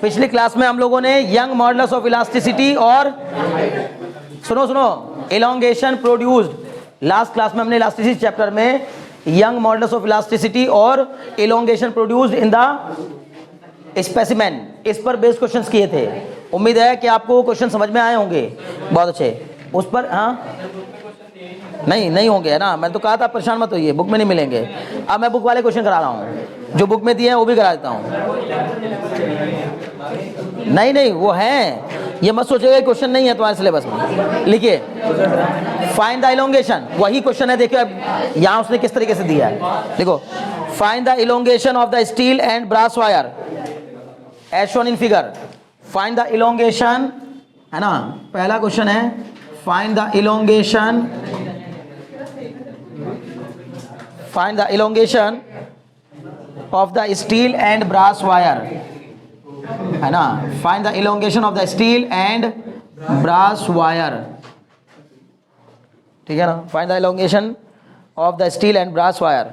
पिछली क्लास में हम लोगों ने यंग मॉडुलस ऑफ इलास्टिसिटी और सुनो इलोंगेशन प्रोड्यूस्ड, लास्ट क्लास में हमने इलास्टिसिटी चैप्टर में यंग मॉडुलस ऑफ इलास्टिसिटी और elongation produced in the specimen, इस पर बेस्ड क्वेश्चंस किए थे। उम्मीद है कि आपको क्वेश्चन समझ में आए होंगे, बहुत अच्छे। उस पर हाँ नहीं होंगे, है ना, मैंने तो कहा था परेशान मत होइए, बुक में नहीं मिलेंगे। अब मैं बुक वाले क्वेश्चन करा रहा हूँ, जो बुक में दिए हैं वो भी करा देता हूँ। नहीं वो हैं, ये मत सोचिएगा क्वेश्चन नहीं है तुम्हारे सिलेबस में। लिखिए फाइंड द इलोंगेशन, वही क्वेश्चन है, देखिए अब यहाँ उसने किस तरीके से दिया है। देखो find the elongation of the steel and brass wire as shown in figure. Find the elongation, है ना, पहला क्वेश्चन है find the elongation, find the elongation of the steel and brass wire, है ना, find the elongation of the steel and brass wire, ठीक है ना, find the elongation of the steel and brass wire,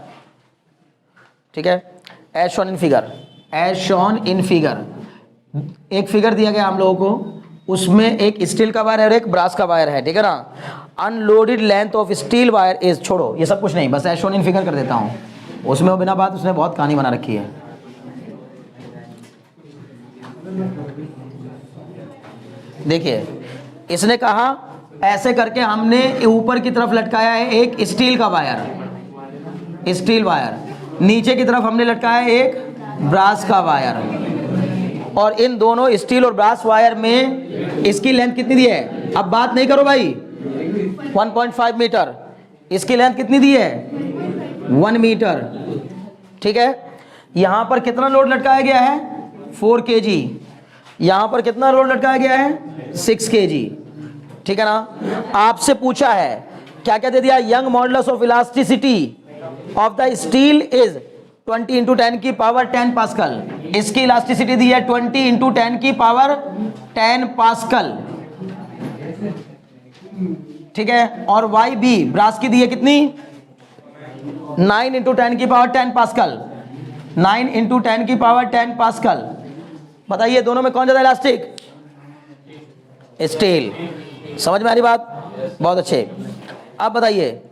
ठीक है, as shown in figure, as shown in figure. एक figure दिया गया हम लोगों को, उसमें एक स्टील का वायर है और एक ब्रास का वायर है, ठीक है ना। Unloaded length of steel wire is, छोड़ो ये सब कुछ नहीं, बस एज शोन इन फिगर कर देता हूँ, उसमें वो बिना बात उसने बहुत कहानी बना रखी है। देखिए इसने कहा ऐसे करके हमने ऊपर की तरफ लटकाया है एक स्टील का वायर, स्टील वायर, नीचे की तरफ हमने लटकाया है एक ब्रास का वायर, और इन दोनों स्टील और ब्रास वायर में इसकी लेंथ कितनी दी है, अब बात नहीं करो भाई, 1.5 मीटर, इसकी लेंथ कितनी दी है 1 मीटर, ठीक है। यहां पर कितना लोड लटकाया गया है 4 kg, यहां पर कितना लोड लटकाया गया है 6 kg, ठीक है ना। आपसे पूछा है क्या क्या दे दिया, young modulus of elasticity of the steel is 20 into 10 की पावर 10 पास्कल, इसकी इलास्टिसिटी दी है 20 इंटू 10 की पावर 10 पास्कल, ठीक है। और वाई बी ब्रास की दी है कितनी 9 इंटू 10 की पावर 10 पास्कल, 9 इंटू 10 की पावर 10 पास्कल। बताइए दोनों में कौन ज्यादा इलास्टिक, स्टील। समझ में आ रही बात, बहुत अच्छे। अब बताइए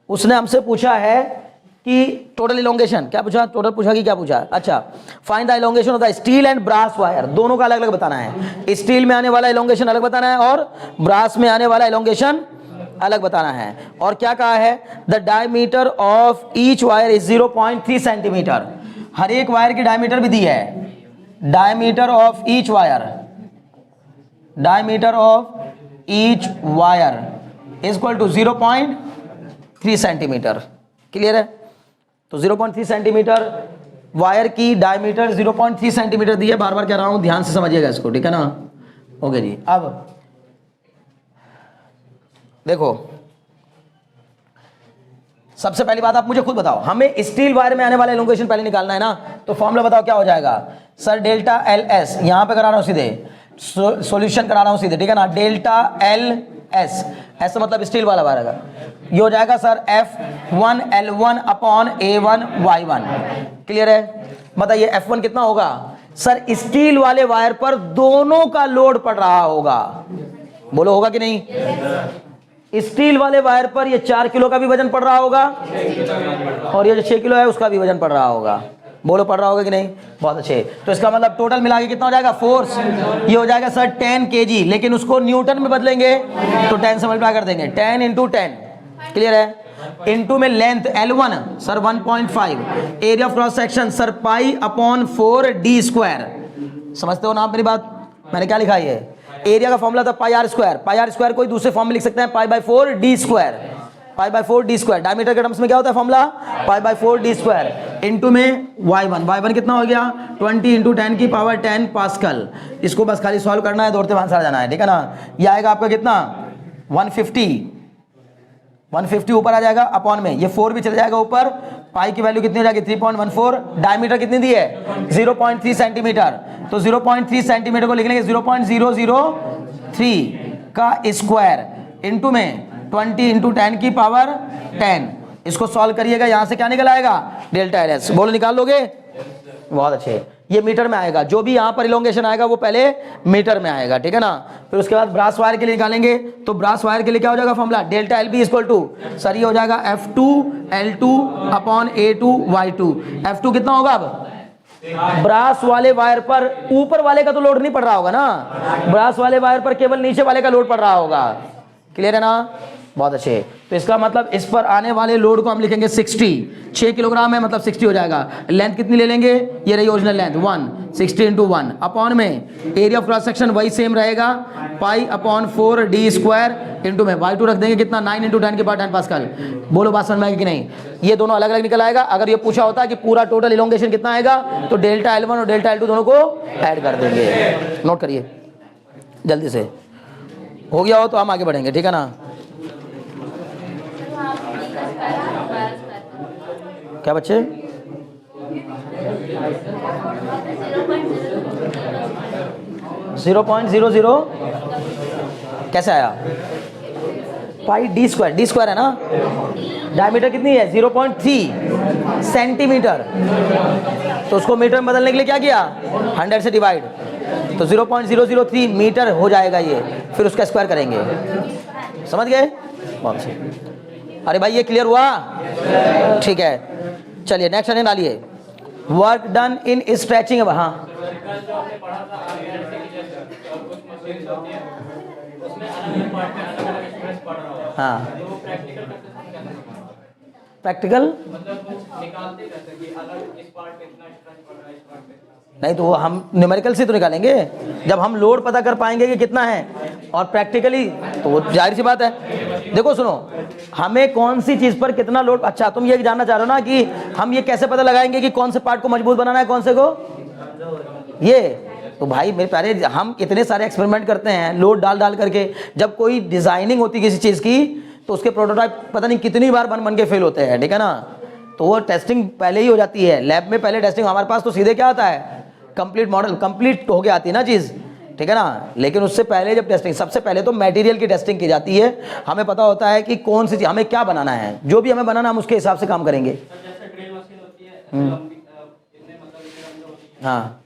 उसने हमसे पूछा है कि टोटल इलोंगेशन, क्या पूछा, टोटल पूछा कि क्या पूछा, अच्छा find the elongation of the steel and brass wire, दोनों का अलग अलग बताना है, स्टील में आने वाला इलोंगेशन अलग बताना है और ब्रास में आने वाला इलोंगेशन अलग बताना है। और क्या कहा है, the diameter of each wire is 0.3 centimetre, हर एक वायर की डायमीटर भी दी है, diameter of each wire, diameter of each wire is equal to 0.3 centimetre, clear है। तो 0.3 सेंटीमीटर वायर की डायमीटर 0.3 सेंटीमीटर दी है, बार बार कह रहा हूं ध्यान से समझिएगा इसको, ठीक है ना। ओके जी, अब देखो सबसे पहली बात आप मुझे खुद बताओ, हमें स्टील वायर में आने वाला इलोंगेशन पहले निकालना है ना, तो फॉर्मूला बताओ क्या हो जाएगा सर, डेल्टा एल एस, यहां पे करा रहा हूं सीधे, सॉल्यूशन करा रहा हूं सीधे, ठीक है ना, डेल्टा एल एस, ऐसा मतलब स्टील वाला वायर का, ये हो जाएगा sir F1 L1 upon A1 Y1, clear है। बताइए F1 कितना होगा सर, स्टील वाले वायर पर दोनों का लोड पड़ रहा होगा, बोलो होगा कि नहीं। स्टील वाले वायर पर ये 4 किलो का भी वजन पड़ रहा होगा और ये जो 6 किलो है उसका भी वजन पड़ रहा होगा, बोलो पड़ रहा होगा कि नहीं, बहुत अच्छे। तो इसका मतलब टोटल मिला के कितना हो जाएगा फोर्स, ये हो जाएगा सर 10 kg, लेकिन उसको न्यूटन में बदलेंगे तो 10 से मल्टीप्लाई कर देंगे, 10 इंटू 10, क्लियर है। इनटू में length L1 sir 1.5, area of cross section sir pi upon 4d square, समझते हो ना आप मेरी बात, मैंने क्या लिखा है, एरिया का फॉर्मूला था pi R square, pi R square कोई दूसरे फॉर्म में लिख सकते हैं pi by 4d square, pi by 4d square, diameter के टर्म्स में क्या होता है formula pi by 4d square, into में y1 कितना हो गया 20 इंटू 10 की पावर 10 पास्कल, इसको बस खाली सॉल्व करना है, दौड़ते भांसा जाना है, ठीक है ना। ये आएगा आपका कितना 150 ऊपर आ जाएगा अपॉन में, ये 4 भी चले जाएगा ऊपर, पाई की वैल्यू कितनी हो जाएगी 3.14, डायमीटर कितनी दी है 0.3 सेंटीमीटर, तो 0.3 सेंटीमीटर को लिख लेंगे 0.003 का स्क्वायर, इनटू में 20 इंटू 10 की पावर 10, इसको सॉल्व करिएगा, यहां से क्या निकल आएगा डेल्टा एल एस, बोलो निकाल लोगे, बहुत अच्छे। ये मीटर में आएगा, जो भी यहाँ पर इलोंगेशन आएगा वो पहले मीटर में आएगा, ठीक है ना। फिर उसके बाद ब्रास वायर के लिए निकालेंगे, तो ब्रास वायर के लिए क्या हो जाएगा formula, delta L B equal to, sir ये हो जाएगा F2 L2 upon A2 Y2। F2 कितना होगा, अब ब्रास वाले वायर पर ऊपर वाले का तो लोड नहीं पड़ रहा होगा ना, ब्रास वाले वायर पर केवल नीचे वाले का लोड पड़ रहा होगा, क्लियर है ना, बहुत अच्छे। तो इसका मतलब इस पर आने वाले लोड को हम लिखेंगे 60, 6 किलोग्राम है मतलब 60 हो जाएगा। लेंथ कितनी ले लेंगे, ये रही ओरिजिनल लेंथ 1, 60 इंटू 1 अपॉन में एरिया ऑफ क्रॉस सेक्शन वही सेम रहेगा, pi upon 4 D square into में Y2 रख देंगे कितना 9 इंटू 10 के बाद 10 पास्कल। बोलो बात समझ में आएगी कि नहीं, ये दोनों अलग अलग निकल आएगा। अगर ये पूछा होता है कि पूरा टोटल इलोंगेशन कितना आएगा तो डेल्टा L1 और डेल्टा L2 दोनों को ऐड कर देंगे। नोट करिए जल्दी से, हो गया हो तो हम आगे बढ़ेंगे, ठीक है ना। क्या बच्चे, जीरो पॉइंट 00 कैसे आया, पाई डी स्क्वायर है ना, डायमीटर कितनी है 0.3 सेंटीमीटर, तो उसको मीटर में बदलने के लिए क्या किया 100 से डिवाइड, तो 0.003 मीटर हो जाएगा ये, फिर उसका स्क्वायर करेंगे, समझ गए, बहुत अच्छे। अरे भाई ये क्लियर हुआ, ठीक है, चलिए नेक्स्ट क्वेश्चन डालिए। वर्क डन इन स्ट्रेचिंग, हाँ हाँ प्रैक्टिकल नहीं, तो हम न्यूमेरिकल से तो निकालेंगे जब हम लोड पता कर पाएंगे कि कितना है, और प्रैक्टिकली तो जाहिर सी बात है। देखो सुनो, हमें कौन सी चीज पर कितना लोड, अच्छा तुम ये जानना चाह रहे हो ना कि हम ये कैसे पता लगाएंगे कि कौन से पार्ट को मजबूत बनाना है कौन से को, ये तो भाई मेरे प्यारे हम इतने सारे एक्सपेरिमेंट करते हैं लोड डाल डाल करके, जब कोई डिजाइनिंग होती है किसी चीज की तो उसके प्रोटोटाइप पता नहीं कितनी बार बन के फेल होते हैं, ठीक है ना। तो वो टेस्टिंग पहले ही हो जाती है लैब में, पहले टेस्टिंग, हमारे पास तो सीधे क्या आता है कंप्लीट मॉडल, कंप्लीट होके आती है ना चीज़, ठीक है ना। लेकिन उससे पहले जब टेस्टिंग, सबसे पहले तो मटेरियल की टेस्टिंग की जाती है, हमें पता होता है कि कौन सी चीज़ हमें क्या बनाना है, जो भी हमें बनाना हम उसके हिसाब से काम करेंगे। हाँ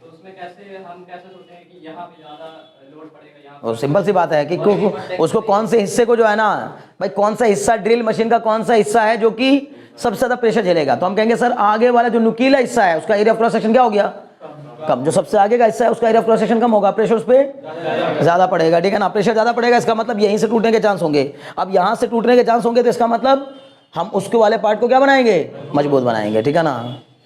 और सिंपल सी बात है कि उसको कौन से हिस्से को जो है ना भाई, कौन सा हिस्सा ड्रिल मशीन का कौन सा हिस्सा है जो कि सबसे ज्यादा प्रेशर झेलेगा, तो हम कहेंगे सर आगे वाला जो नुकीला हिस्सा है उसका एरिया ऑफ क्रॉस सेक्शन क्या हो गया कम, जो सबसे आगे का हिस्सा है उसका एरिया ऑफ क्रॉस सेक्शन कम होगा, प्रेशर उस पर ज्यादा पड़ेगा, ठीक है ना। प्रेशर ज्यादा पड़ेगा इसका मतलब यहीं से टूटने के चांस होंगे, अब यहाँ से टूटने के चांस होंगे तो इसका मतलब हम उसके वाले पार्ट को क्या बनाएंगे मजबूत बनाएंगे, ठीक है ना,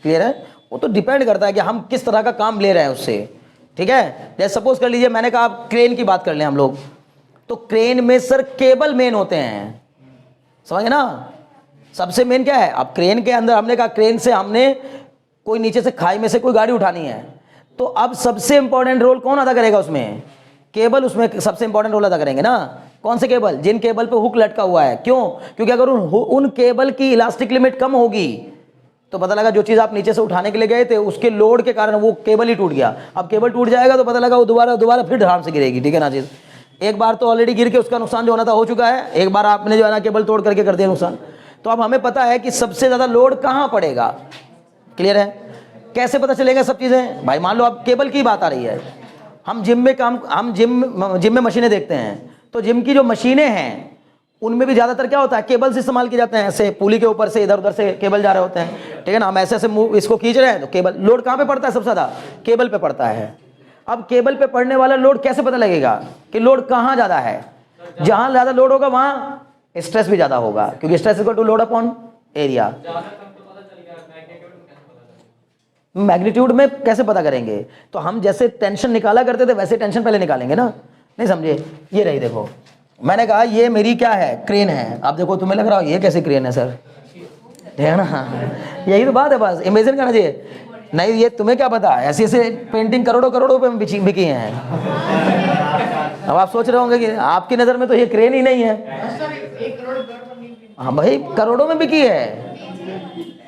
क्लियर है। वो तो डिपेंड करता है कि हम किस तरह का काम ले रहे हैं उससे, ठीक है। जैसे सपोज कर लीजिए मैंने कहा आप क्रेन की बात कर लें हम लोग, तो क्रेन में सर केबल मेन होते हैं, समझ ना, सबसे मेन क्या है। अब क्रेन के अंदर हमने कहा क्रेन से हमने कोई नीचे से खाई में से कोई गाड़ी उठानी है, तो अब सबसे इंपॉर्टेंट रोल कौन अदा करेगा उसमें, केबल उसमें सबसे इंपॉर्टेंट रोल अदा करेंगे ना। कौन से केबल, जिन केबल पे हुक लटका हुआ है, क्यों, क्योंकि अगर उन केबल की इलास्टिक लिमिट कम होगी तो पता लगा जो चीज आप नीचे से उठाने के लिए गए थे उसके लोड के कारण वो केबल ही टूट गया, अब केबल टूट जाएगा तो पता लगा वो दोबारा फिर ढलान से गिरेगी, ठीक है ना चीज। एक बार तो ऑलरेडी गिर के उसका नुकसान जो होना था हो चुका है, एक बार आपने जो है ना केबल तोड़ करके कर दिया नुकसान। तो अब हमें पता है कि सबसे ज्यादा लोड कहाँ पड़ेगा, क्लियर है। कैसे पता चलेगा सब चीजें, भाई मान लो अब केबल की बात आ रही है, हम जिम में मशीनें देखते हैं, तो जिम की जो मशीनें हैं उनमें भी ज्यादातर क्या होता है केबल से इस्तेमाल किए जाते हैं, ऐसे पुली के ऊपर से इधर उधर से केबल जा रहे होते हैं, ठीक है ना। हम ऐसे इसको खींच रहे हैं तो केबल लोड कहाँ पे पड़ता है सबसे ज्यादा, केबल पे पड़ता है। अब केबल पे पड़ने वाला लोड कैसे पता लगेगा कि लोड कहाँ ज्यादा है, जहां ज्यादा लोड होगा वहां स्ट्रेस भी ज्यादा होगा, क्योंकि stress equal to load upon area. Magnitude में कैसे पता करेंगे, तो हम जैसे टेंशन निकाला करते थे वैसे टेंशन पहले निकालेंगे ना, नहीं समझे। ये रही देखो, मैंने कहा ये मेरी क्या है क्रेन है, अब देखो तुम्हें लग रहा हो ये कैसे क्रेन है सर, ठीक है ना, यही तो बात है, बस इमेजिन करना चाहिए। नहीं ये तुम्हें क्या पता, ऐसे ऐसे पेंटिंग करोड़ों रुपए में बिकी हैं। अब आप सोच रहे होंगे कि आपकी नज़र में तो ये क्रेन ही नहीं है, हाँ भाई करोड़ों में बिकी है,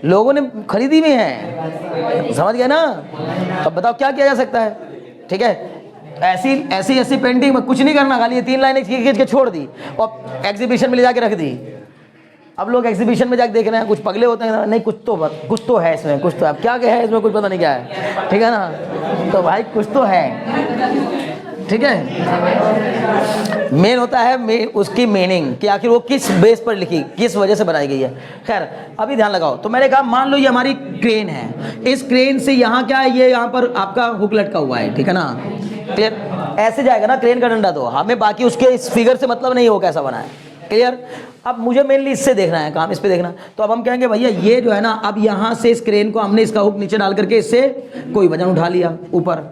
लोगों ने खरीदी भी है, समझ गए ना। अब बताओ क्या किया जा सकता है, ठीक है। ऐसी पेंटिंग में कुछ नहीं करना, खाली ये 3 लाइनें खींच के छोड़ दी और एग्जीबिशन में ले जाके रख दी, अब लोग एग्जीबिशन में जाके देख रहे हैं, कुछ पगले होते हैं, नहीं कुछ तो है इसमें, कुछ तो अब क्या है इसमें, कुछ पता नहीं क्या है, ठीक है ना। तो भाई कुछ तो है, ठीक है। मेन होता है उसकी मीनिंग कि आखिर वो किस बेस पर लिखी, किस वजह से बनाई गई है। खैर अभी ध्यान लगाओ। तो मैंने कहा मान लो ये हमारी क्रेन है, इस क्रेन से यहाँ क्या है, ये यहाँ पर आपका हुक लटका हुआ है, ठीक है ना, क्लियर। ऐसे जाएगा ना क्रेन का डंडा, तो हमें बाकी उसके इस फिगर से मतलब नहीं हो कैसा बना है, क्लियर। अब मुझे मेनली इससे देखना है काम, इस पे देखना। तो अब हम कहेंगे भैया ये जो है ना, अब यहाँ से इस क्रेन को हमने इसका हुक नीचे डाल करके इससे कोई वजन उठा लिया ऊपर।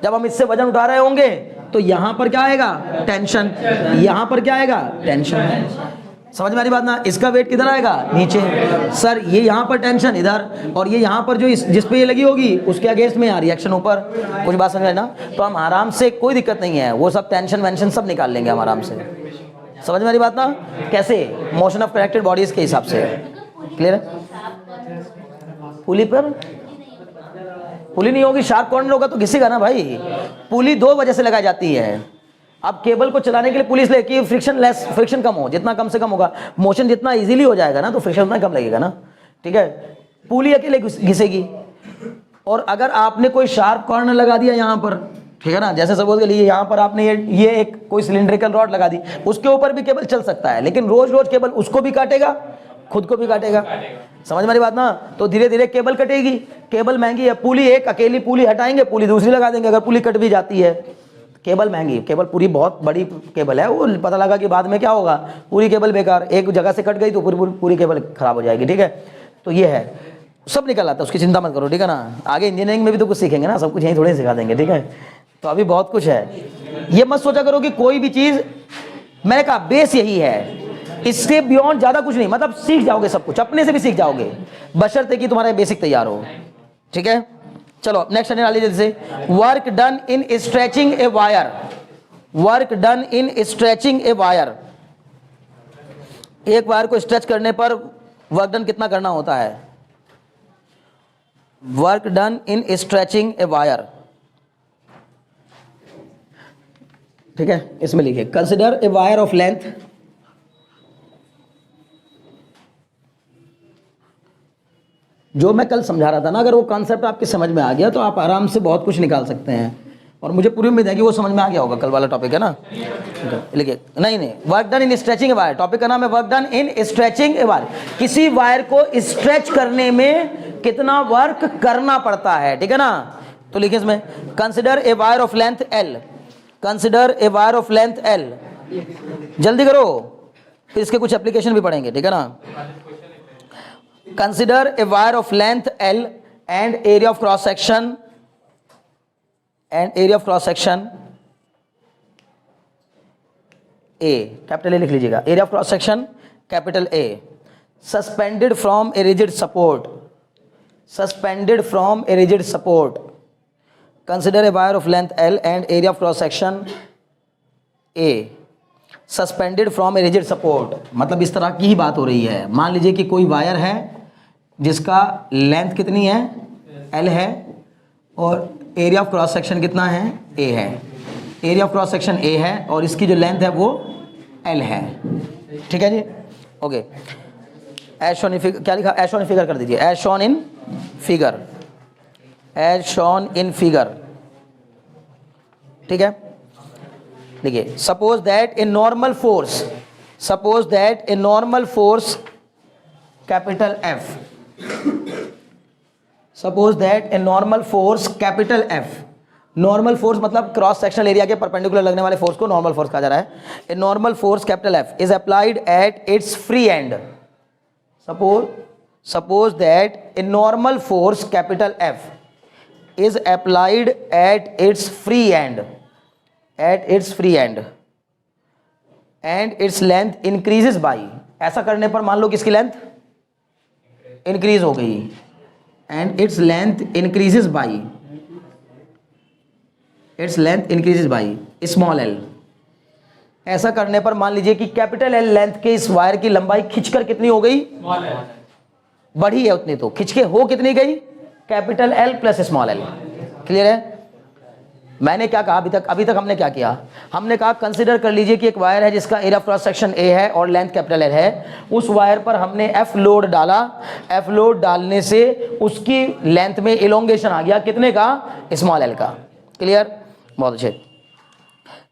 जब हम इससे वजन उठा रहे होंगे तो यहाँ पर क्या आएगा, टेंशन, यहाँ पर क्या आएगा, टेंशन। समझ में आ रही बात ना। इसका वेट किधर आएगा, नीचे। सर ये यहाँ पर टेंशन इधर, और ये यहाँ पर जो जिस पे ये लगी होगी उसके अगेंस्ट में यहाँ रिएक्शन ऊपर। कुछ बात समझ में ना। तो हम आराम से, कोई दिक्कत नहीं है, वो सब टेंशन वेंशन सब निकाल लेंगे हम आराम से। समझ में आ रही बात ना। कैसे, मोशन ऑफ कनेक्टेड बॉडीज के हिसाब से, क्लियर है। पुली पर पुली नहीं होगी, शार्प कॉर्नर होगा तो घिसेगा ना भाई। पुली दो वजह से लगाई जाती है। अब केबल को चलाने के लिए पुलिस ले कि फ्रिक्शन लेस, फ्रिक्शन कम हो, जितना कम से कम होगा, मोशन जितना इजीली हो जाएगा ना, तो फ्रिक्शन उतना कम लगेगा ना, ठीक है। पुली अकेले घिसेगी। और अगर आपने कोई शार्प कॉर्नर लगा दिया यहाँ पर, ठीक है ना, जैसे सपोज के लिए यहाँ पर आपने ये एक कोई सिलिंड्रिकल रॉड लगा दी, उसके ऊपर भी केबल चल सकता है, लेकिन रोज रोज केबल उसको भी काटेगा, खुद को भी काटेगा। समझ में आ रही बात ना। तो धीरे धीरे केबल कटेगी, केबल महंगी है। पुली एक अकेली पुली हटाएंगे, पुली दूसरी लगा देंगे। अगर पुली कट भी जाती है, केबल महंगी, केबल पूरी बहुत बड़ी केबल है, वो पता लगा कि बाद में क्या होगा, पूरी केबल बेकार, एक जगह से कट गई तो पूरी केबल खराब हो जाएगी, ठीक है। तो ये है, सब निकल आता है, उसकी चिंता मत करो, ठीक है ना। आगे इंजीनियरिंग में भी तो कुछ सीखेंगे ना, सब कुछ यहीं थोड़ी सिखा देंगे, ठीक है। तो अभी बहुत कुछ है। ये मत सोचा करो कि कोई भी चीज़, मैंने कहा बेस यही है, इससे बियॉन्ड ज्यादा कुछ नहीं। मतलब सीख जाओगे सब कुछ, अपने से भी सीख जाओगे, बशर्ते कि तुम्हारा बेसिक तैयार हो, ठीक है। चलो नेक्स्ट एनालिसिस से, work done in stretching a wire, work done in stretching a wire. एक वायर को स्ट्रेच करने पर वर्क डन कितना करना होता है। Work done in stretching a wire, ठीक है। इसमें लिखिए, consider a wire of length, जो मैं कल समझा रहा था ना, अगर वो कॉन्सेप्ट आपके समझ में आ गया तो आप आराम से बहुत कुछ निकाल सकते हैं। और मुझे पूरी उम्मीद है कि वो समझ में आ गया होगा, कल वाला टॉपिक है ना। लिखिए, नहीं, work done in stretching a wire, topic का नाम है work done in stretching a wire. किसी वायर को स्ट्रेच करने में कितना वर्क करना पड़ता है, ठीक है ना। तो लिखिए इसमें, consider a wire of length L, consider a wire of length L. जल्दी करो, फिर इसके कुछ एप्लीकेशन भी पढ़ेंगे, ठीक है ना। Consider a wire of length L and area of cross section A, capital A लिख लीजिएगा, area of cross section capital A, suspended from a rigid support, suspended from a rigid support. Consider a wire of length L and area of cross section A, suspended from a rigid support. मतलब इस तरह की ही बात हो रही है। मान लीजिए कि कोई वायर है जिसका लेंथ कितनी है, एल है, और एरिया ऑफ क्रॉस सेक्शन कितना है, ए है। Area of cross section A है और इसकी जो लेंथ है वो एल है, ठीक है जी, okay. As shown in figure, क्या लिखा, एज शॉन इन फिगर कर दीजिए, as shown in figure, as shown in figure, ठीक है। देखिए, suppose that a normal force, suppose that a normal force capital F, suppose that a normal force capital F. Normal force मतलब cross sectional area के perpendicular लगने वाले force को normal force कहा जा रहा है। ए normal force capital F is applied at its free and, suppose that a normal force capital F is applied at its free and, at its free end and its length increases by, ऐसा करने पर मान लो किसकी length increase हो गई, and its length increases by, its length increases by small l। ऐसा करने पर मान लीजिए कि कैपिटल एल लेंथ के इस वायर की लंबाई खिंचकर कितनी हो गई, बढ़ी है उतनी, तो खिंच के हो कितनी गई, capital L plus small L, clear है। मैंने क्या कहा अभी तक हमने क्या किया, हमने कहा कंसिडर कर लीजिए कि एक वायर है जिसका एरिया क्रॉस सेक्शन ए है और लेंथ कैपिटल एल है। उस वायर पर हमने एफ लोड डाला, एफ लोड डालने से उसकी लेंथ में इलोंगेशन आ गया, कितने का, स्मॉल एल का। क्लियर, बहुत अच्छे।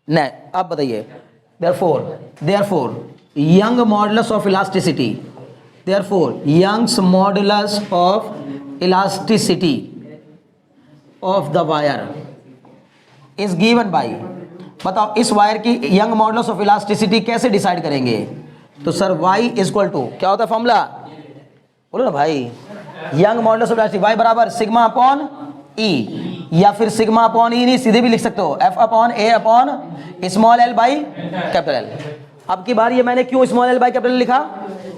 नहीं, अब बताइए, therefore young modulus of elasticity, therefore young's modulus of elasticity of the wire is given by, बताओ इस वायर की यंग मॉडुलस ऑफ इलास्टिसिटी कैसे डिसाइड करेंगे, तो सर y इक्वल टू क्या होता है फॉर्मूला, बोलो ना भाई, young modulus of elasticity y बराबर सिग्मा अपॉन ई, या फिर सिग्मा अपॉन ई नहीं सीधे भी लिख सकते हो, F upon A upon small L by capital L. अब की बार ये मैंने क्यों स्मॉल एल बाई कैपिटल लिखा,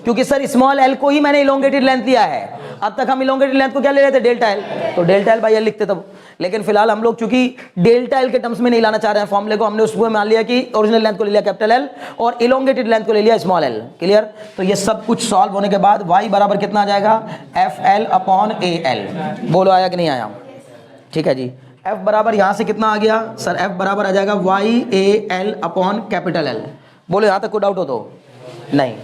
क्योंकि सर स्मॉल एल को ही मैंने इलोंगेटेड लेंथ दिया है। अब तक हम इलोंगेटेड लेंथ को क्या ले रहे थे, डेल्टा एल, तो डेल्टा एल बाई एल लिखते तब। लेकिन फिलहाल हम लोग चूंकि डेल्टा एल के टर्म्स में नहीं लाना चाह रहे हैं फॉर्मूले को, हमने उसमें मान लिया कि ओरिजिनल लेंथ को ले लिया कैपिटल एल और इलोंगेटेड लेंथ को ले लिया स्मॉल एल। क्लियर, तो ये सब कुछ सॉल्व होने के बाद y बराबर कितना आ जाएगा, F L upon A L. बोलो आया कि नहीं आया, ठीक है जी। f बराबर यहां से कितना आ गया सर, f बराबर आ जाएगा y a l upon capital L. बोलो यहां तक कोई डाउट हो तो नहीं।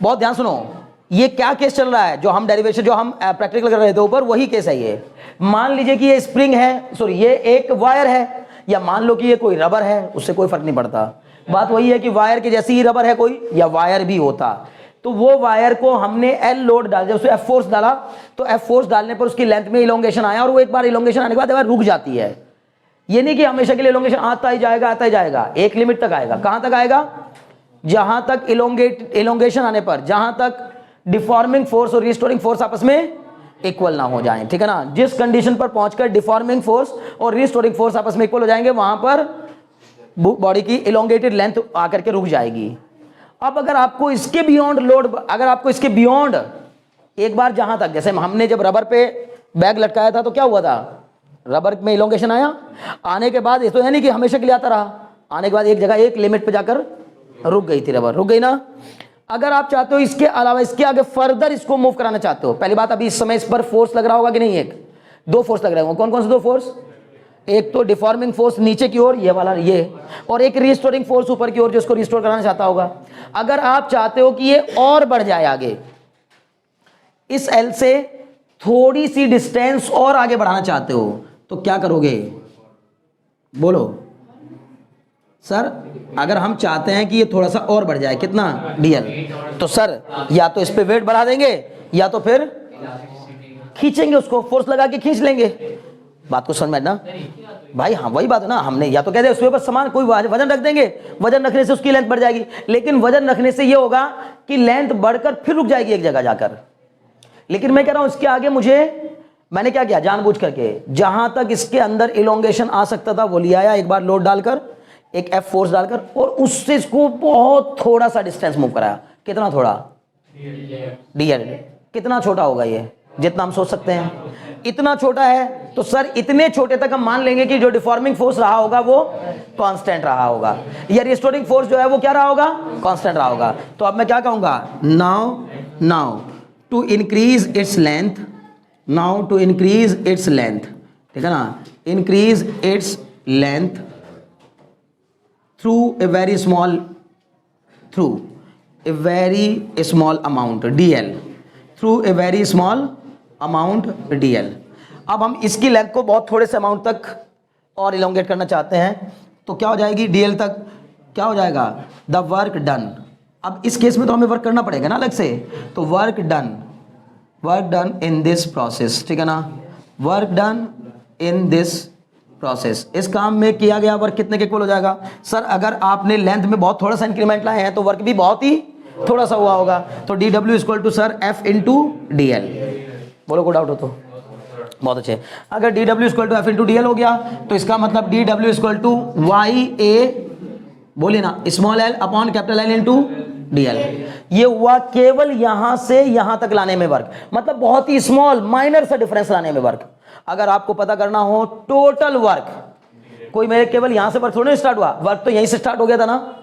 बहुत ध्यान सुनो, ये क्या केस चल रहा है, जो हम डेरिवेशन जो हम प्रैक्टिकल कर रहे थे ऊपर, वही केस है ये। मान लीजिए कि ये स्प्रिंग है, सॉरी ये एक वायर है, या मान लो कि ये कोई रबर है, उससे कोई फर्क नहीं पड़ता। बात वही है कि वायर के जैसी ही रबर है कोई, या वायर भी होता, तो वो वायर को हमने एल लोड डाल दिया, उसमें एफ फोर्स डाला, तो एफ फोर्स डालने पर उसकी लेंथ में इलोंगेशन आया, और वो एक बार इलोंगेशन आने के बाद रुक जाती है। ये नहीं कि हमेशा के लिए इलोंगेशन आता ही जाएगा, एक लिमिट तक आएगा। कहां तक आएगा, जहां तक इलोंगेशन आने पर, जहां तक डिफॉर्मिंग फोर्स और रिस्टोरिंग फोर्स आपस में इक्वल ना हो जाएं, ठीक है ना। जिस कंडीशन पर पहुंचकर डिफॉर्मिंग फोर्स और रिस्टोरिंग फोर्स आपस में इक्वल हो जाएंगे, वहां पर बॉडी की इलोंगेटेड लेंथ आकर के रुक जाएगी। अब अगर आपको इसके बियॉन्ड लोड, अगर आपको इसके बियॉन्ड एक बार जहां तक, जैसे हमने जब रबर पे बैग लटकाया था तो क्या हुआ था, रबर में इलोंगेशन आया, आने के बाद ये तो है नहीं कि हमेशा के लिए आता रहा, आने के बाद एक जगह एक लिमिट पे जाकर रुक गई थी, रबर रुक गई ना। अगर आप चाहते हो इसके अलावा इसके आगे फर्दर इसको मूव कराना चाहते हो, पहली बात अभी इस समय इस पर फोर्स लग रहा होगा कि नहीं, एक दो फोर्स लग रहे होंगे। कौन कौन से दो फोर्स, एक तो डिफॉर्मिंग फोर्स नीचे की ओर, ये वाला ये, और एक रिस्टोरिंग फोर्स ऊपर की ओर, जिसको रिस्टोर कराना चाहता होगा। अगर आप चाहते हो कि ये और बढ़ जाए आगे, इस एल से थोड़ी सी डिस्टेंस और आगे बढ़ाना चाहते हो, तो क्या करोगे, बोलो सर। अगर हम चाहते हैं कि ये थोड़ा सा और बढ़ जाए, कितना, डीएल, तो सर या तो इस पे वेट बढ़ा देंगे, या तो फिर खींचेंगे उसको, फोर्स लगा के खींच लेंगे। बात को समझ में ना भाई, हाँ वही बात है ना, हमने या तो कहते हैं उसके ऊपर सामान कोई वजन रख देंगे, वजन रखने से उसकी लेंथ बढ़ जाएगी, लेकिन वजन रखने से ये होगा कि लेंथ बढ़कर फिर रुक जाएगी एक जगह जाकर। लेकिन मैं कह रहा हूं इसके आगे मैंने क्या किया, जानबूझ करके जहां तक इसके अंदर इलोंगेशन आ सकता था वो ले आया, एक बार लोड डालकर, एक एफ फोर्स डालकर, और उससे इसको बहुत थोड़ा सा डिस्टेंस मूव कराया। कितना थोड़ा, डीएल, कितना छोटा होगा ये, जितना हम सोच सकते हैं, इतना छोटा है। तो सर इतने छोटे तक हम मान लेंगे कि जो डिफॉर्मिंग फोर्स रहा होगा वो कांस्टेंट रहा होगा, या रिस्टोरिंग फोर्स जो है वो क्या रहा होगा, कांस्टेंट रहा होगा। तो अब मैं क्या कहूंगा, now to increase its length, now to increase its length, ठीक है ना, increase its length through a very small amount dl, through a very small amount dl। अब हम इसकी लेंथ को बहुत थोड़े से अमाउंट तक और इलोंगेट करना चाहते हैं, तो क्या हो जाएगी, dl तक क्या हो जाएगा, द वर्क डन। अब इस केस में तो हमें वर्क करना पड़ेगा ना अलग से, तो work done in this process, ठीक है ना, work done in this process, इस काम में किया गया वर्क कितने के इक्वल हो जाएगा। सर अगर आपने लेंथ में बहुत थोड़ा सा इंक्रीमेंट लाए हैं तो वर्क भी बहुत ही थोड़ा सा हुआ होगा, तो D W equal to sir F into D L. बोलो कोई डाउट हो तो, बहुत अच्छे। अगर D W equal to F into D L हो गया, तो इसका मतलब D W equal to Y A, बोलिए ना, small L upon capital L into D L. ये हुआ केवल यहां से यहां तक लाने में वर्क, मतलब बहुत ही स्मॉल माइनर सा डिफरेंस लाने में वर्क। अगर आपको पता करना हो टोटल वर्क, कोई मेरे केवल यहां से वर्क थोड़ी स्टार्ट हुआ, वर्क तो यहीं से स्टार्ट हो गया था ना,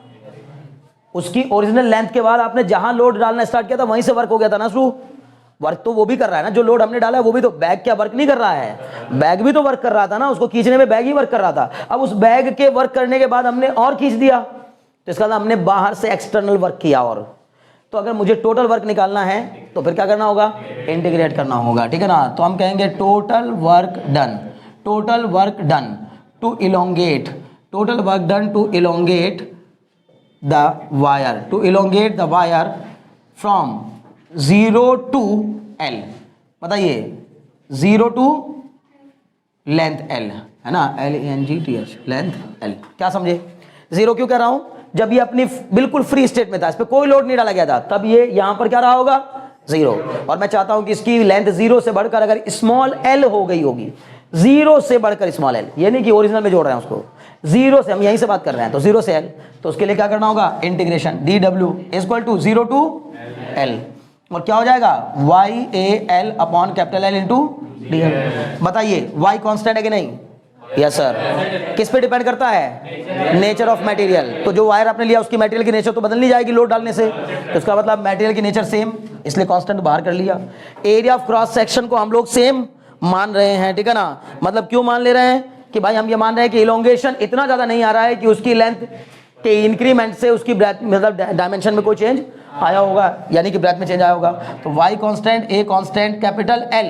उसकी ओरिजिनल लेंथ के बाद आपने जहां लोड डालना स्टार्ट किया था वहीं से वर्क हो गया था ना शुरू। वर्क तो वो भी कर रहा है ना, जो लोड हमने डाला है वो भी तो, बैग क्या वर्क नहीं कर रहा है, बैग भी तो वर्क कर रहा था ना, उसको खींचने में बैग ही वर्क कर रहा था। अब उस बैग के वर्क करने के बाद हमने और खींच दिया, तो इसका मतलब हमने बाहर से एक्सटर्नल वर्क किया। और तो अगर मुझे टोटल वर्क निकालना है तो फिर क्या करना होगा, इंटीग्रेट करना होगा, ठीक है ना। तो हम कहेंगे total work done, total work done to elongate, total work done to elongate the wire, to elongate the wire from 0 to L। बताइए 0 टू लेंथ L है ना, LENGTH, लेंथ L। क्या समझे, 0 क्यों कह रहा हूं, जब ये अपनी बिल्कुल फ्री स्टेट में था, इस पे कोई लोड नहीं डाला गया था, तब ये यहां पर क्या रहा होगा 0। और मैं चाहता हूं कि इसकी लेंथ 0 से बढ़कर अगर स्मॉल l हो गई होगी, 0 से बढ़कर स्मॉल l, ये नहीं कि ओरिजिनल में जोड़ रहे हैं उसको, 0 से, हम यहीं से बात कर रहे हैं, तो 0 से l, तो उसके लिए क्या करना होगा, integration dw equal to 0 to l, और क्या हो जाएगा YAL upon capital L into DL। बताइए y कांस्टेंट है कि नहीं, यस सर। किस पे डिपेंड करता है, नेचर ऑफ मटेरियल। तो जो वायर आपने लिया उसकी मटेरियल की नेचर तो बदल नहीं जाएगी लोड डालने से, तो इसका मतलब मटेरियल की नेचर सेम, इसलिए कांस्टेंट बाहर कर लिया। एरिया ऑफ क्रॉस सेक्शन को हम लोग सेम मान रहे हैं, ठीक है ना। मतलब क्यों मान ले रहे हैं कि भाई हम ये मान रहे हैं कि इलोंगेशन इतना ज्यादा नहीं आ रहा है कि उसकी लेंथ के इंक्रीमेंट से उसकी ब्रेथ मतलब डायमेंशन में कोई चेंज आया होगा, यानी कि ब्रेथ में चेंज आया होगा। तो y constant, a constant, capital L,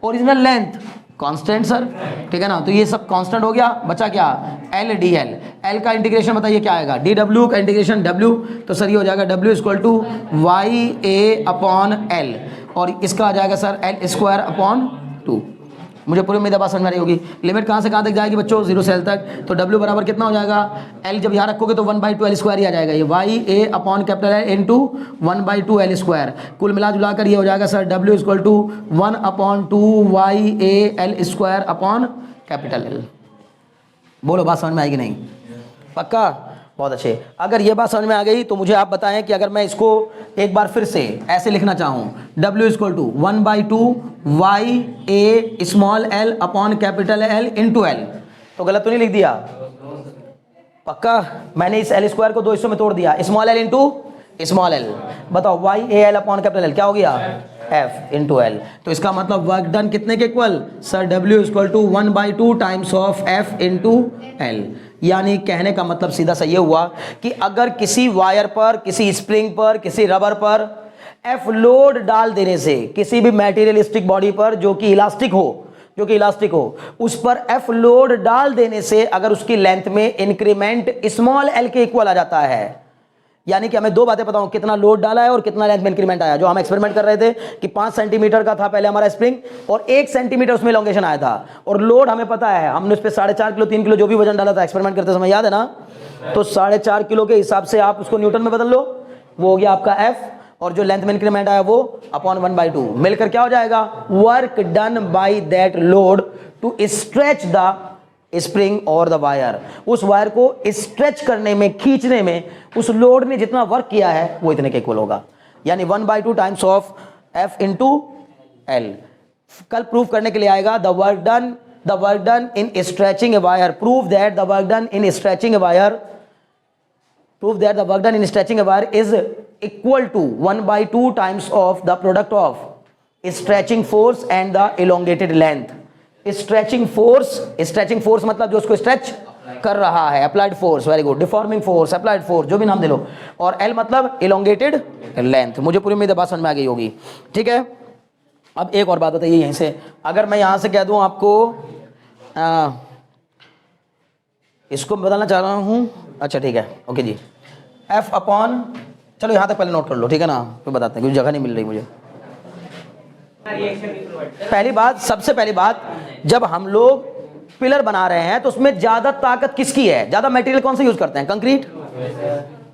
original length constant sir, ठीक है ना। तो ये सब कांस्टेंट हो गया, बचा क्या, L dl, L का इंटीग्रेशन बताइए क्या आएगा, dw का इंटीग्रेशन w, तो सर ये हो जाएगा w equal to YA upon L, और इसका आ जाएगा सर L स्क्वायर अपॉन 2। मुझे पूरी उम्मीद है बात समझ में आ रही होगी। लिमिट कहाँ से कहाँ तक जाएगी बच्चों, 0 से L तक, तो W बराबर कितना हो जाएगा, L जब यहाँ रखोगे तो 1/2 L स्क्वायर ही आ जाएगा, ये YA upon capital L into 1/2 L square. कुल मिला जुला कर ये हो जाएगा sir W equal to 1/2 YA L square upon capital L। बोलो बात समझ में आएगी नहीं, पक्का, बहुत अच्छे। अगर ये बात समझ में आ गई तो मुझे आप बताएं कि अगर मैं इसको एक बार फिर से ऐसे लिखना चाहूँ, W equal to 1/2 YA small l upon capital L into L, तो गलत तो नहीं लिख दिया, पक्का। मैंने इस L स्क्वायर को 2 हिस्सों में तोड़ दिया, small l into small l। बताओ YAL अपॉन कैपिटल L क्या हो गया, F इंटू L। तो इसका मतलब वर्क डन कितने के equal sir, W equal to 1/2 times of F into L। यानी कहने का मतलब सीधा सा ये हुआ कि अगर किसी वायर पर, किसी स्प्रिंग पर, किसी रबर पर F लोड डाल देने से किसी भी मैटेरियलिस्टिक बॉडी पर जो कि इलास्टिक हो, उस पर F लोड डाल देने से अगर उसकी लेंथ में इंक्रीमेंट स्मॉल l के इक्वल आ जाता है, यानी कि हमें दो बातें पता हो, कितना लोड डाला है और कितना लेंथ में इंक्रीमेंट आया। जो हम एक्सपेरिमेंट कर रहे थे कि 5 सेंटीमीटर का था पहले हमारा स्प्रिंग और 1 सेंटीमीटर उसमें इलोंगेशन आया था, और लोड हमें पता है, हमने उस पर 4.5 किलो 3 किलो जो भी वजन डाला था एक्सपेरिमेंट करते समय, याद है ना। तो 4.5 किलो के हिसाब से आप उसको न्यूटन में बदल लो, वो हो गया आपका F, और जो लेंथ में इंक्रीमेंट आया वो अपॉन 1/2, मिलकर क्या हो जाएगा, work done by that load to stretch the spring और द वायर। उस वायर को स्ट्रेच करने में, खींचने में उस लोड ने जितना वर्क किया है वो इतने के इक्वल होगा, यानी 1/2 times of F into L। कल प्रूव करने के लिए आएगा the work done in stretching a wire, prove that the work done in stretching a wire, prove that the work done in stretching a wire is equal to 1/2 times of the product of stretching force and the elongated length। stretching force मतलब जो उसको stretch कर रहा है, applied force, very good, deforming force, applied force, जो भी नाम दे लो, और L मतलब elongated length। मुझे पूरी उम्मीद है बात समझ में आ गई होगी, ठीक है। अब एक और बात बताइए यहीं से, अगर मैं यहां से कह दूं आपको इसको बदलना चाह रहा हूं, अच्छा ठीक है, ओके जी, F अपॉन, चलो यहां तक पहले नोट कर लो, ठीक है ना, फिर बताते हैं क्योंकि जगह नहीं मिल रही मुझे। पहली बात, सबसे पहली बात, जब हम लोग पिलर बना रहे हैं तो उसमें ज्यादा ताकत किसकी है, ज्यादा मटेरियल कौन सा यूज करते हैं, कंक्रीट।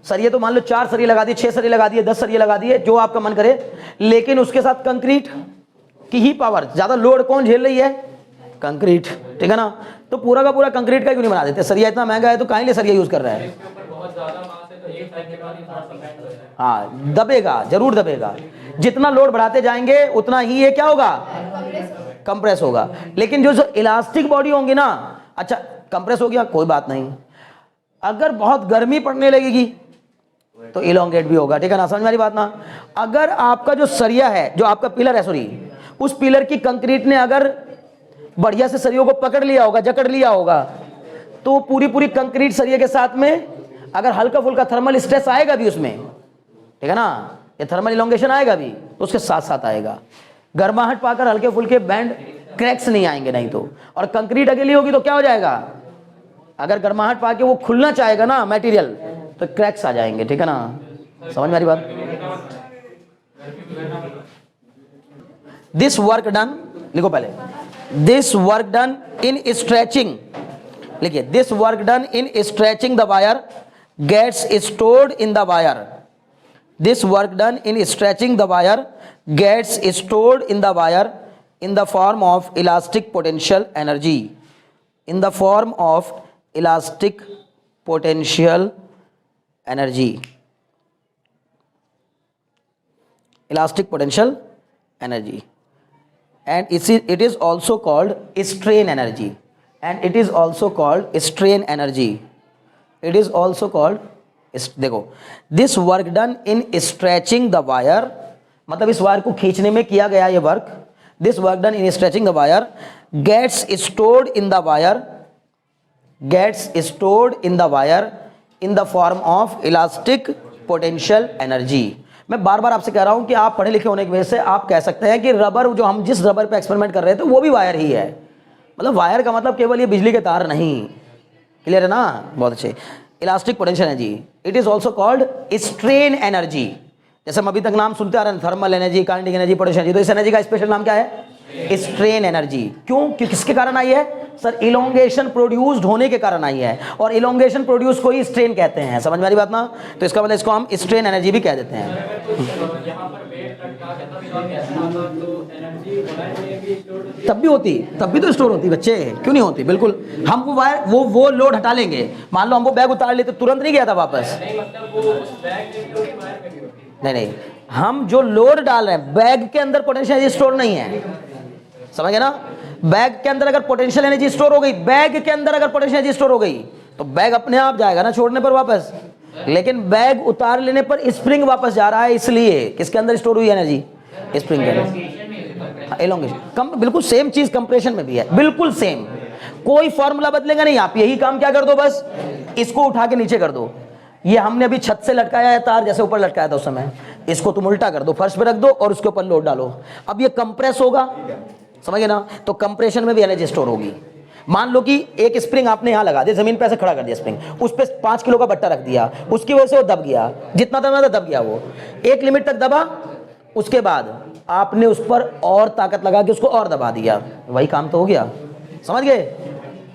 सरिये तो मान लो 4 सरिये लगा दिए, 6 सरिये लगा दिए, 10 सरिये लगा दिए, जो आपका मन करे, लेकिन उसके साथ कंक्रीट की ही पावर, ज्यादा लोड कौन झेल रही है, कंक्रीट, ठीक है ना। तो पूरा का पूरा कंक्रीट का क्यों नहीं बना देते, सरिया इतना महंगा है तो काहे लिए सरिया यूज कर रहे हैं। हाँ, दबेगा, जरूर दबेगा, जितना लोड बढ़ाते जाएंगे उतना ही ये क्या होगा, कंप्रेस होगा। लेकिन जो इलास्टिक बॉडी होंगी ना, अच्छा कंप्रेस हो गया कोई बात नहीं, अगर बहुत गर्मी पड़ने लगेगी तो इलोंगेट भी होगा, ठीक है ना, समझ में आ रही बात ना। अगर आपका जो सरिया है, जो आपका पिलर है, सॉरी, उस पिलर की कंक्रीट ने अगर बढ़िया से सरियों को पकड़ लिया होगा, जकड़ लिया होगा, तो पूरी पूरी कंक्रीट सरिये के साथ में अगर हल्का फुल्का थर्मल स्ट्रेस आएगा भी उसमें, ठीक है ना, ये थर्मल इलोंगेशन आएगा भी, तो उसके साथ साथ आएगा। गर्माहट पाकर हल्के फुल्के बैंड क्रैक्स नहीं आएंगे नहीं तो। और कंक्रीट अकेली होगी तो क्या हो जाएगा, अगर गर्माहट पाके वो खुलना चाहेगा ना मटेरियल, तो क्रैक्स आ जाएंगे, ठीक है ना, समझ में आ रही बात। दिस वर्क डन, लिखो पहले, this work done in stretching, लिखिए, this work done in stretching the wire gets stored in the wire. This work done in stretching the wire gets stored in the wire in the form of elastic potential energy. In the form of elastic potential energy. Elastic potential energy. And it is also called strain energy. And it is also called strain energy. It is also called, देखो, this work done in stretching the wire, मतलब इस wire को खींचने में किया गया ये work, this work done in stretching the wire gets stored in the wire, gets stored in the wire in the form of elastic potential energy. मैं बार बार आपसे कह रहा हूं कि आप पढ़े लिखे होने की वजह से आप कह सकते हैं कि रबर, जो हम जिस रबर पे एक्सपेरिमेंट कर रहे थे वो भी वायर ही है, मतलब वायर का मतलब केवल ये बिजली के तार नहीं, क्लियर है ना, बहुत अच्छे। Elastic potential energy, it is also called strain energy. जैसे हम अभी तक नाम सुनते आ रहे हैं, thermal energy, kinetic energy, potential energy, तो इस एनर्जी का स्पेशल नाम क्या है, स्ट्रेन एनर्जी। क्यों, किसके कारण आई है सर, इलोंगेशन प्रोड्यूस्ड होने के कारण आई है, और इलोंगेशन प्रोड्यूस को ही स्ट्रेन कहते हैं, समझ में आ रही बात ना, तो इसका मतलब इसको हम स्ट्रेन एनर्जी भी कह देते हैं। तब भी होती, तब भी तो स्टोर होती बच्चे, क्यों नहीं होती, बिल्कुल। हम वो वायर, वो लोड हटा लेंगे, मान लो हम वो बैग उतार लेते, तुरंत नहीं गया था वापस, नहीं, हम जो लोड डाल रहे हैं बैग के अंदर पोटेंशियल एनर्जी स्टोर नहीं है, समझ गए ना। बैग के अंदर अगर पोटेंशियल एनर्जी स्टोर हो गई, बैग के अंदर अगर पोटेंशियल एनर्जी स्टोर हो गई, तो बैग अपने आप जाएगा ना छोड़ने पर वापस, लेकिन बैग उतार लेने पर स्प्रिंग वापस जा रहा है, इसलिए किसके अंदर स्टोर हुई एनर्जी, स्प्रिंग के अंदर। एलोंगेशन बिल्कुल सेम चीज कंप्रेशन में भी है, बिल्कुल सेम, कोई फॉर्मूला बदलेगा नहीं। आप यही काम क्या कर दो, बस इसको उठा के नीचे कर दो। ये हमने अभी छत से लटकाया है तार, जैसे ऊपर लटकाया था उस समय, इसको तुम उल्टा कर दो, फर्श पे रख दो और उसके ऊपर लोड डालो, अब ये कंप्रेस होगा, समझ गए ना, तो कंप्रेशन में भी एनर्जी स्टोर होगी। मान लो कि एक स्प्रिंग आपने यहां लगा दिया, जमीन पे ऐसे खड़ा कर दिया स्प्रिंग, उस पे 5 किलो का बट्टा रख दिया, उसकी वजह से वो दब गया, जितना दबना था दब गया, वो एक लिमिट तक दबा, उसके बाद आपने उस पर और ताकत लगा के उसको और दबा दिया, वही काम तो हो गया, समझ गए,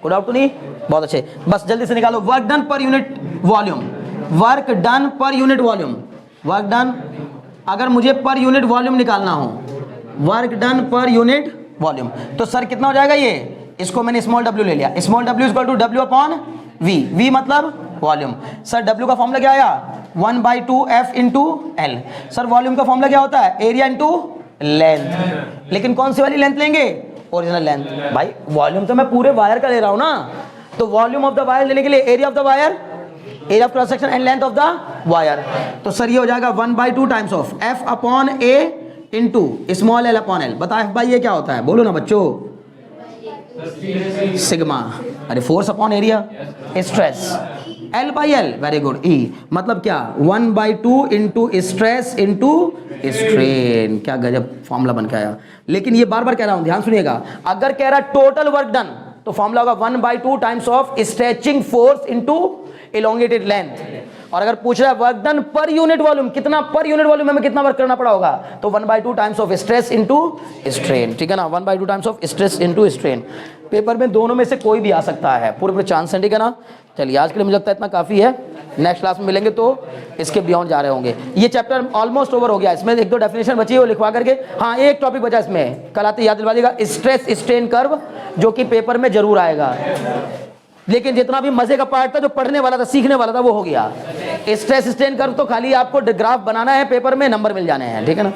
कोई डाउट तो नहीं, बहुत अच्छे। बस जल्दी से निकालो, work done per unit volume, work done per unit volume, work done, अगर मुझे पर यूनिट वॉल्यूम निकालना हो, work done per unit volume, तो सर कितना हो जाएगा ये, इसको मैंने स्मॉल w ले लिया, small w equal to w upon v, v मतलब वॉल्यूम। सर w का फॉर्मूला क्या आया, 1/2f into L. Sir volume का फॉर्मूला क्या होता है, एरिया इंटू लेंथ, लेकिन कौन सी वाली लेंथ लेंगे, ओरिजिनल लेंथ। भाई वॉल्यूम तो मैं पूरे वायर का ले रहा हूं ना, तो वॉल्यूम ऑफ द वायर लेने के लिए area of the wire, area of cross section and length of the wire, तो सर ये हो जाएगा 1/2 times of f upon a into small l upon l। बता f बाई ए क्या होता है, बोलो ना बच्चों, सिग्मा, अरे force upon area, stress, L by L, very good, E मतलब क्या, 1/2 इंटू स्ट्रेस इंटू स्ट्रेन। क्या गजब फॉर्मूला बन के आया। लेकिन ये बार बार कह रहा हूं, ध्यान सुनिएगा, अगर कह रहा टोटल वर्क डन, तो फॉर्मूला होगा 1/2 times of stretching force into elongated length. और अगर पूछ रहा है work done per unit volume, कितना पर यूनिट वॉल्यूम हमें कितना वर्क करना पड़ा होगा, तो 1/2 times of stress into strain, ठीक है ना, 1/2 times of stress into strain. Paper में दोनों में से कोई भी आ सकता है, पूरे चांस है, ठीक है ना। चलिए आज के लिए मुझे लगता है इतना काफ़ी है, नेक्स्ट क्लास में मिलेंगे तो इसके बियॉन्ड जा रहे होंगे। ये चैप्टर ऑलमोस्ट ओवर हो गया, इसमें 1-2 डेफिनेशन बची है वो लिखवा करके, हाँ एक टॉपिक बचा इसमें, कल आते याद दिलवा दीजिएगा, स्ट्रेस स्ट्रेन कर्व, जो कि पेपर में जरूर आएगा। लेकिन जितना भी मजे का पार्ट था, जो पढ़ने वाला था, सीखने वाला था, वो हो गया। स्ट्रेस स्ट्रेन कर्व तो खाली आपको ग्राफ बनाना है, पेपर में नंबर मिल जाने हैं, ठीक है ना।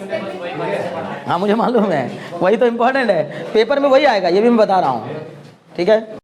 हाँ मुझे मालूम है, वही तो इंपॉर्टेंट है, पेपर में वही आएगा, ये भी मैं बता रहा हूँ, ठीक है।